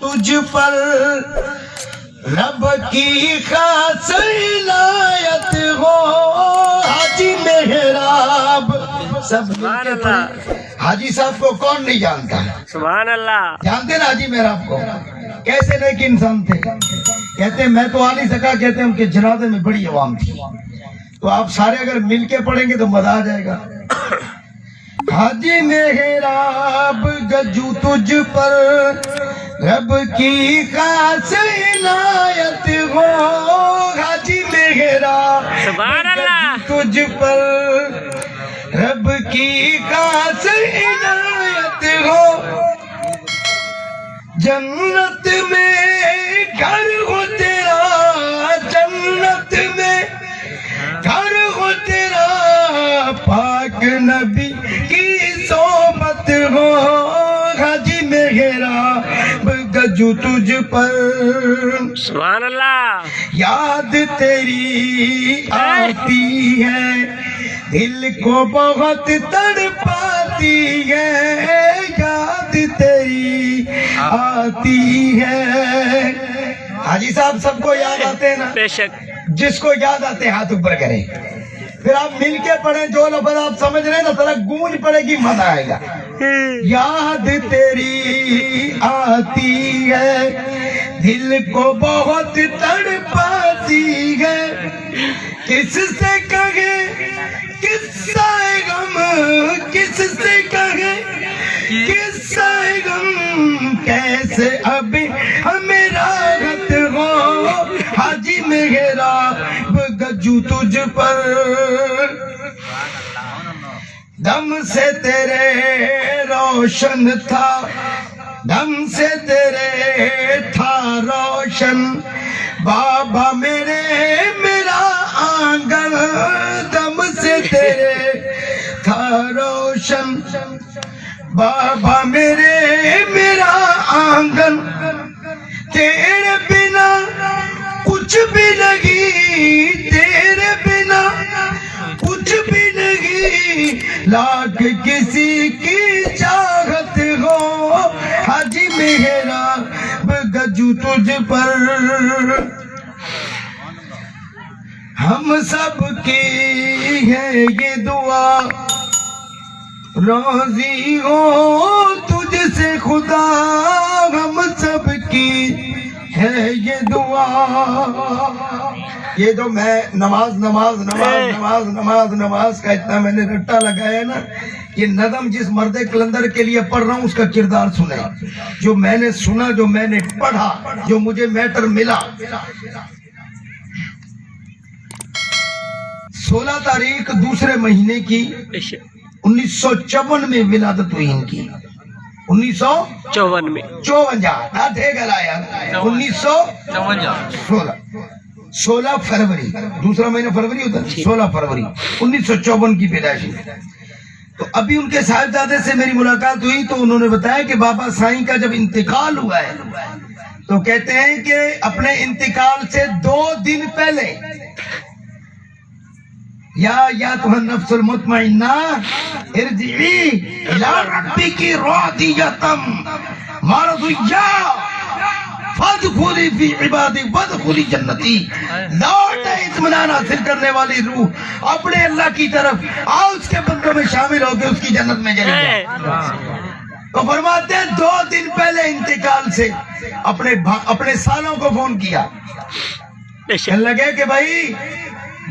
تجھ پر رب کی خاص عنایت ہو حاجی محراب سب مل کے پڑھیں۔ حاجی صاحب کو کون نہیں جانتا؟ سبحان اللہ۔ جانتے نا حاجی محراب کو؟ کیسے نیک انسان تھے؟ کہتے ہیں میں تو آ نہیں سکا، کہتے ہیں ان کے جنازے میں بڑی عوام تھی، تو آپ سارے اگر مل کے پڑھیں گے تو مزہ آ جائے گا۔ حاجی محراب گجو تجھ پر رب کی خاص عنایت ہو حاجی محراب سبحان اللہ۔ تجھ پر رب کی خاص عنایت ہو، جنت میں گھر ہو تیرا، جنت میں گھر ہو تیرا، پاک نبی کی صحبت ہو حاجی محراب گجو تجھ پر سبحان اللہ۔ یاد تیری آتی ہے، دل کو بہت تڑپاتی ہے، یاد تیری آتی ہے۔ حاجی صاحب سب کو یاد آتے ہیں نا؟ بے شک۔ جس کو یاد آتے ہیں ہاتھ اوپر کریں، پھر آپ مل کے پڑھیں، جو لفظ آپ سمجھ رہے ہیں نا ذرا گونج پڑے گی، مزہ آئے گا۔ یاد تیری آتی ہے، دل کو بہت تڑپاتی ہے، کس سے کہے قصہ غم، کس سے کہے قصہ غم، کیسے اب ہمیں راحت ہو حاجی محراب گجو تجھ پر، دم سے تیرے روشن تھا، دم سے تیرے تھا روشن، بابا میرا آنگن، دم سے تیرے تھا روشن، بابا میرا آنگن، تیرے بنا کچھ بھی نہیں، تیرے بنا کچھ بھی نہیں، لاکھ کسی کی چاہت ہو حاجی محراب گجو تجھ پر، ہم سب کی ہے یہ دعا، راضی ہو تجھ سے خدا، ہم سب کی ہے یہ دعا۔ یہ جو میں نماز نماز نماز نماز نماز نماز کا اتنا میں نے رٹا لگایا نا، یہ نظم جس مرد کلندر کے لیے پڑھ رہا ہوں اس کا کردار سنیں، جو میں نے سنا، جو میں نے پڑھا، جو مجھے میٹر ملا۔ 16 تاریخ دوسرے مہینے کی 1954 میں ولادت ہوئی ان کی، 1954 میں 16 فروری، دوسرا مہینہ فروری ہوتا ہے، 16 فروری 1954 کی پیدائش ہے۔ تو ابھی ان کے صاحبزادے سے میری ملاقات ہوئی تو انہوں نے بتایا کہ بابا سائیں کا جب انتقال ہوا ہے تو کہتے ہیں کہ اپنے انتقال سے 2 دن پہلے یا تمہیں نفس المطمئنہ ارجعی الی ربک راضیۃ مرضیہ فادخلی فی عبادی وادخلی جنتی، لوٹ اطمینان حاصل کرنے والی روح اپنے اللہ کی طرف آؤ، اس کے بندوں میں شامل ہو کے اس کی جنت میں چلے جاؤ۔ تو فرماتے ہیں 2 دن پہلے انتقال سے اپنے سالوں کو فون کیا، کہنے لگے کہ بھائی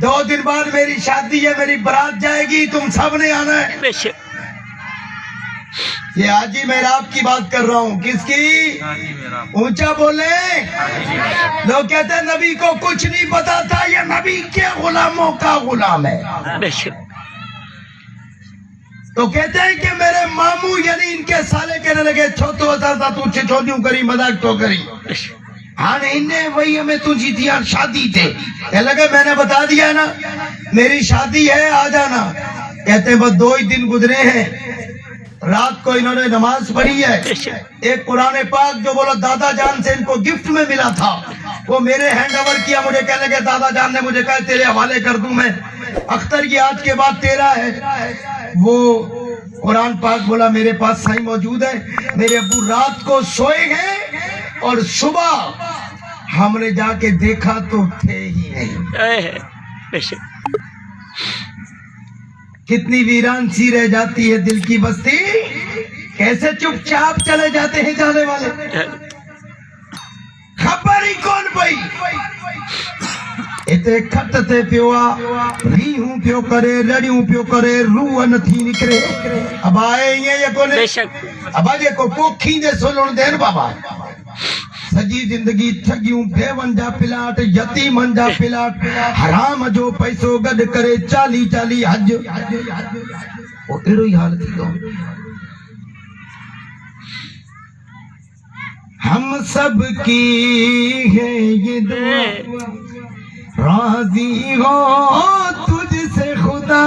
2 دن بعد میری شادی ہے، میری برات جائے گی، تم سب نے آنا ہے۔ یہ حاجی محراب کی بات کر رہا ہوں، کس کی؟ اونچا بولیں۔ لوگ کہتے ہیں نبی کو کچھ نہیں پتا تھا، یہ نبی کے غلاموں کا غلام ہے۔ تو کہتے ہیں کہ میرے ماموں یعنی ان کے سالے کہنے لگے چھوٹو ہوتا تھا تو چھوٹیوں کری مذاق تو کری، ہاں انہیں وہی ہمیں تجھی دیا شادی تھے، کہنے لگے میں نے بتا دیا نا میری شادی ہے آ جانا۔ کہتے ہیں بس 2 ہی دن گزرے ہیں، رات کو انہوں نے نماز پڑھی ہے، ایک قرآن پاک جو بولو دادا جان سے ان کو گفٹ میں ملا تھا وہ میرے ہینڈ اوور کیا، مجھے کہنے لگے دادا جان نے مجھے کہا تیرے حوالے کر دوں میں، اختر کی آج کے بعد تیرا ہے۔ وہ قرآن پاک بولا میرے پاس صحیح موجود ہے، میرے ابو رات کو سوئے ہیں اور صبح ہم نے جا کے دیکھا تو تھے ہی نہیں. کتنی ویران سی رہ جاتی ہے دل کی بستی, کیسے چپ چاپ چلے جاتے ہیں جانے والے, خبر ہی کون پئی. اتنے کھٹ تے پیوا ریہوں پیو کرے, رڑیوں پیو کرے, روح نتھی نکرے. اب آئے یہ کونے, اب آجے کو پوکھی دے سلون دین بابا. سجی زندگی ٹھگیوں بے ونجا پلاٹ, یتیمن جا پلاٹ, حرام جو پیسو گڈ کرے, چالی چالی حج. وہ اڑو ہی حال تھی دو. ہم سب کی ہے یہ دعا, راضی ہو تجھ سے خدا.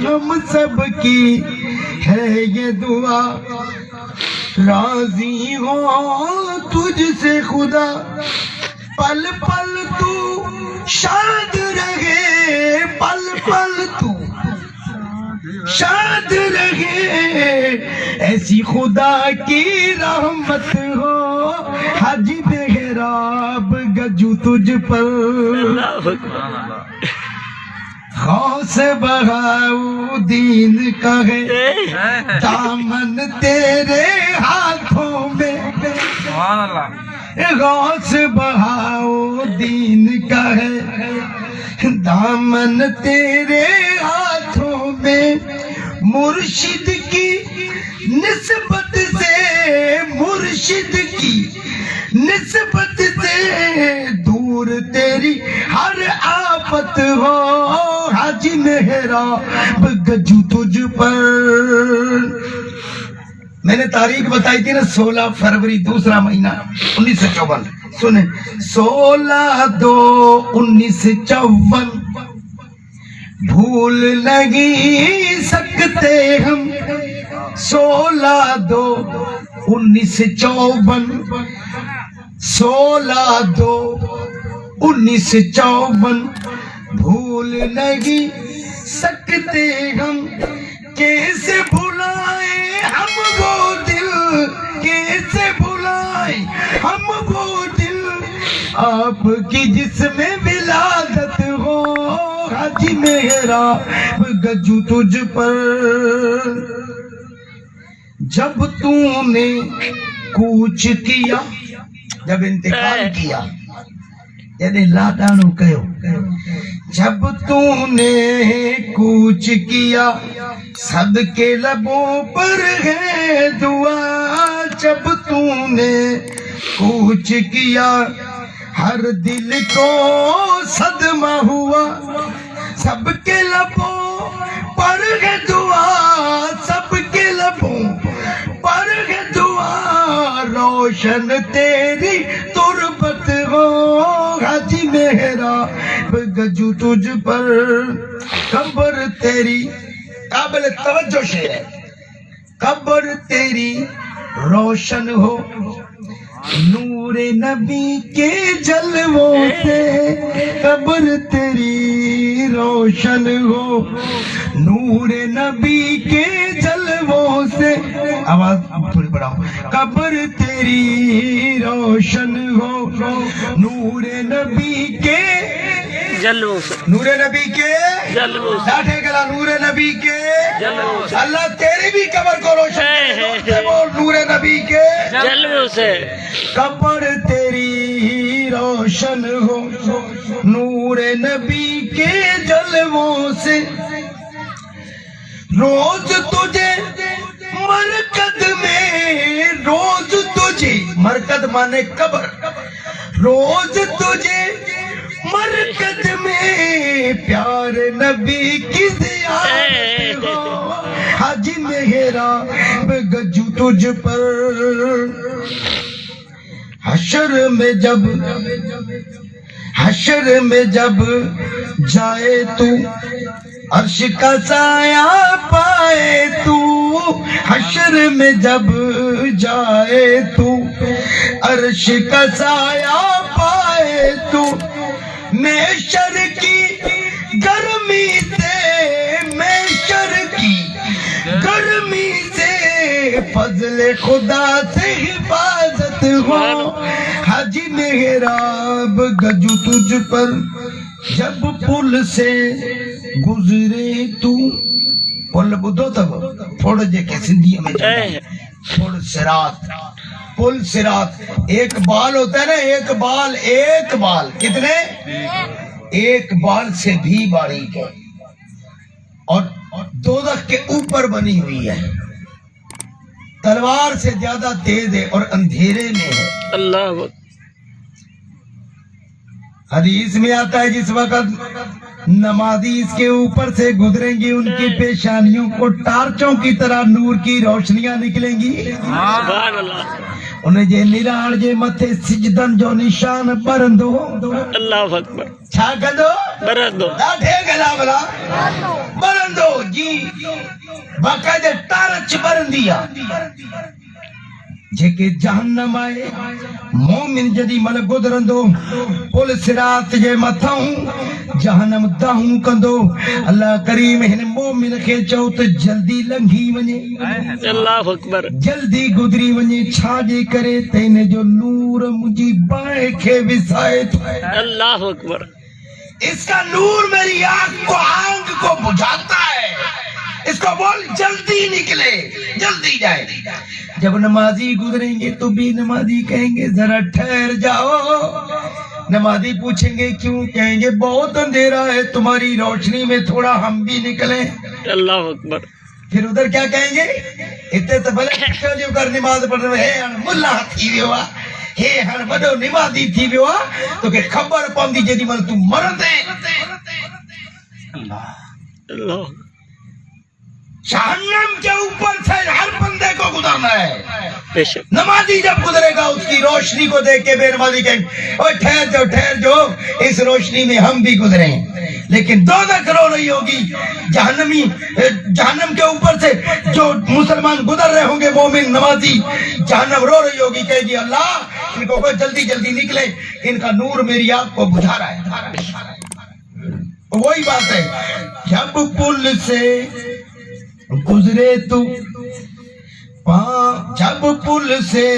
ہم سب کی ہے یہ دعا, راضی ہو تجھ سے خدا. پل پل تو شاد رہے, پل پل تو شاد رہے, ایسی خدا کی رحمت ہو. حج محراب گجو تجھ پر, غوث بہاؤ دین کا ہے دامن تیرے ہاتھوں میں. غوث بہاؤ دین کا ہے دامن تیرے ہاتھوں میں. مرشد کی نسبت سے, مرشد کی نسبت سے دور تیری ہر آفت ہو. حج محراب گجو تجھ پر. میں نے تاریخ بتائی تھی نا, 16 فروری دوسرا مہینہ 1954. سنیں, 16/2/1954. بھول نہیں سکتے ہم 16/2/1954. 16/2/1954. بھول نہیں سکتے ہم, کیسے بھلائیں ہم وہ دل, کیسے بھلائیں ہم وہ دل, آپ کی جس میں ولادت ہو. حج محراب گجو تجھ پر. جب تو نے کوچ کیا, جب انتقال کیا یعنی لاڈانو کہو, جب تو نے کوچ کیا سب کے لبوں پر ہے دعا. جب تو نے کوچ کیا ہر دل کو صدمہ ہوا, سب کے لبوں پر ہے دعا, سب کے لبوں پر ہے دعا. روشن تیری تربت ہو. حج محراب گجو تجھ پر. قبر تیری قابل توجہ شعر ہے. قبر تیری روشن ہو نور نبی کے جلووں سے. قبر تیری روشن ہو نور نبی کے جلووں سے. آواز تھوڑی بڑھاؤ. قبر تیری روشن ہو نور نبی کے جلووں سے, نور نبی کے جلووں سے, لاٹھے گلا نور نبی کے جلووں سے. اللہ تیری بھی قبر کو روشن کرے. بول نور نبی کے جلووں سے. قبر تیری روشن ہو نور نبی کے جلووں سے. روز تجھے مرکز میں, روز تجھے, مرکز مانے قبر, روز تجھے مرکز میں پیار نبی کی زیارت ہو. حج محراب گجو تجھ پر. حشر میں جب, حشر میں جب جائے تو عرش کا سایہ پائے تو. حشر میں جب جائے تو عرش کا سایہ پائے تو. محشر کی گرمی سے, محشر کی گرمی سے فضل خدا سے حفاظت ہو حاجی محراب گجو تجھ پر جب پل سے گزرے تو پل بدھو تب پھوڑ جے کے سندھی میں پل سرات پل سرات ایک بال ہوتا ہے نا ایک بال کتنے ایک بال سے بھی باریک ہے اور دوزخ کے اوپر بنی ہوئی ہے تلوار سے زیادہ تیز ہے اور اندھیرے میں ہے اللہ حدیث میں آتا ہے جس وقت نمازی اس کے اوپر سے گزریں گی ان کی پیشانیوں کو ٹارچوں کی طرح نور کی روشنیاں نکلیں گی سبحان اللہ انہیں جے نراڑ جے متھے سجدن جو نشان برندو اللہ اکبر چھا کندو برندو ڈاڈھے گلا بلا برندو جی باقاعدہ ٹارچ برندیا جيڪي جهنم آهي مومن جڏهن مل گذرندو پل صراط جي مٿاں جهنم داهون کندو الله کريم هن مومن کي چو ته جلدي لنگي وڃي اللہ اکبر جلدي گذري وڃي ڇا جي ڪري تين جو نور منهنجي بائیں کي وسائي ٿو اللہ اکبر اس کا نور میری آنکھ کو بجھاتا ہے اس کو بول جلدی نکلے جلدی جائے جب نمازی گزریں گے تو بھی نمازی کہیں گے ذرا ٹھہر جاؤ نمازی پوچھیں گے کیوں کہیں گے بہت اندھیرا ہے تمہاری روشنی میں تھوڑا ہم بھی نکلیں اللہ اکبر پھر ادھر کیا کہیں گے اتنے تو بھلے جو کر نماز پڑھ رہے ہیں ملا تھی ویو ہے ہر وڈو نمازی تھی ویو تو کہ خبر پوندی جدی مل تو مرندے اللہ جہنم کے اوپر سے ہر بندے کو گزرنا ہے بے شک نمازی جب گزرے گا اس کی روشنی کو دیکھ کے بے نمازی کہیں اوہ ٹھہر جو اس روشنی میں ہم بھی گزریں لیکن دوزخ رو رہی ہوگی جہنم کے اوپر سے جو مسلمان گزر رہے ہوں گے مومن نمازی جہنم رو رہی ہوگی کہ جی اللہ ان کو جلدی جلدی نکلے ان کا نور میری آنکھ کو بجھا رہا ہے وہی بات ہے جب پل سے گزرے تو جب پل سے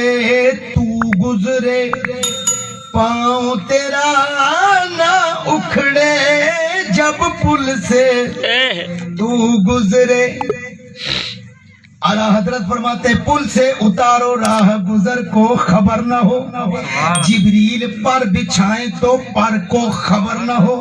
تو گزرے پاؤں تیرا نہ اکھڑے جب پل سے تو گزرے اعلیٰ حضرت فرماتے پل سے اتارو راہ گزر کو خبر نہ ہو جبریل پر بچھائیں تو پر کو خبر نہ ہو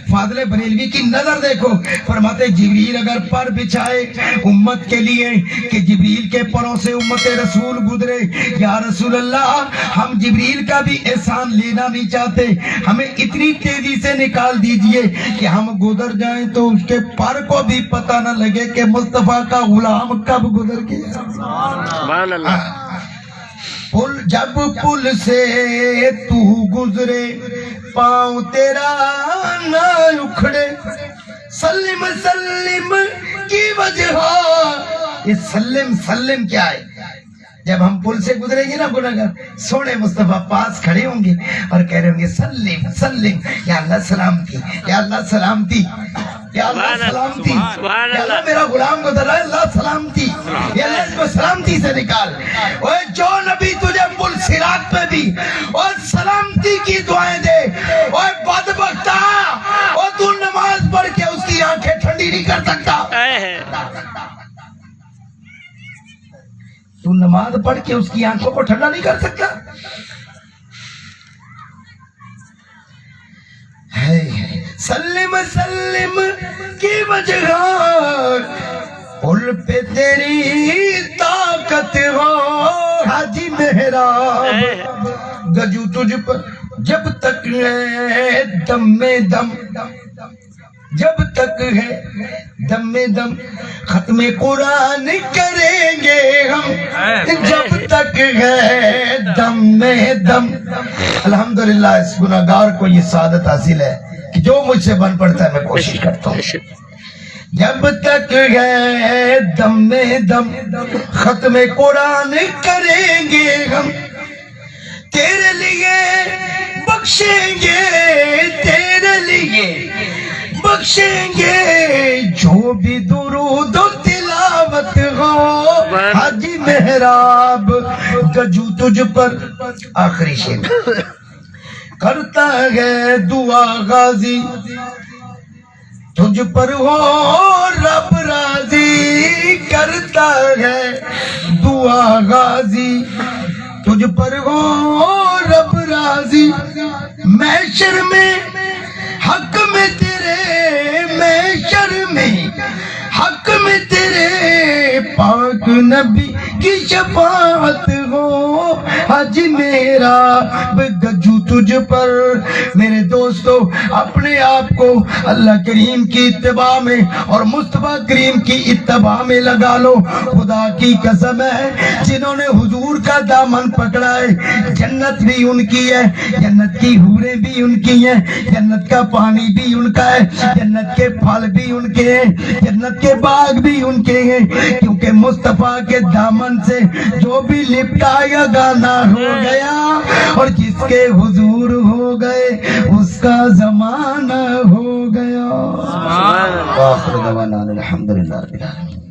فاضل بریلوی کی نظر دیکھو فرماتے جبریل اگر پر بچھائے امت کے لیے کہ جبریل کے پروں سے امت رسول گزرے یا رسول اللہ ہم جبریل کا بھی احسان لینا نہیں چاہتے ہمیں اتنی تیزی سے نکال دیجئے کہ ہم گزر جائیں تو اس کے پر کو بھی پتہ نہ لگے کہ مصطفیٰ کا غلام کب گزر گیا سبحان اللہ جب پل سے تو گزرے پاؤں تیرا نہ اکھڑے سلم سلم کی وجہ یہ سلم کیا ہے جب ہم پل سے گزریں گے نا گناہگار سونے مصطفیٰ پاس کھڑے ہوں گے اور کہہ رہے ہوں گے سلم یا اللہ سلامتی یا اللہ سلامتی یا اللہ سلامتی یا اللہ میرا غلام گزر رہا ہے اللہ سلامتی یا اللہ اس کو سلامتی سے نکال اور جو نبی تجھے پل صراط پہ بھی اور سلامتی کی دعائیں دے اور بدبختہ اور تو نماز پڑھ کے اس کی آنکھیں ٹھنڈی نہیں کر سکتا تو نماز پڑھ کے اس کی آنکھوں کو ٹھنڈا نہیں کر سکتا سلم کی وجہ پل پہ تیری طاقت ہو حاجی محراب گجو تجھ پر جب تک ہے دم میں دم جب تک ہے دم میں دم ختم قرآن کریں گے ہم جب تک ہے دم میں دم الحمدللہ اس گناہگار کو یہ سعادت حاصل ہے کہ جو مجھ سے بن پڑتا ہے میں کوشش کرتا ہوں جب تک ہے دم میں دم ختم قرآن کریں گے ہم تیرے لیے بخشیں گے تیرے لیے بخشیں گے جو بھی درود و تلاوت ہو حاجی محراب گجو تجھ پر آخری شعر کرتا ہے دعا غازی تجھ پر ہو رب راضی کرتا ہے دعا غازی تجھ پر ہو رب راضی محشر میں حق میں تیرے محشر میں حق میں تیرے پاک نبی کی شفاعت ہو حج میرا گجو تجھ پر. میرے دوستو اپنے آپ کو اللہ کریم کی اتباع میں اور مصطفیٰ کریم کی اتباع میں لگا لو. خدا کی قسم ہے جنہوں نے حضور کا دامن پکڑا ہے جنت بھی ان کی ہے, جنت کی حوریں بھی ان کی ہیں, جنت کا پانی بھی ان کا ہے, جنت کے پھل بھی ان کے ہیں, جنت کے باغ بھی ان کے ہیں, کیونکہ مصطفیٰ کے دامن سے جو بھی لپٹا یا گانا ہو گیا اور جس کے حضور ہو گئے اس کا زمانہ ہو گیا. سبحان اللہ. وآخر دعوانا الحمدللہ رب العالمین.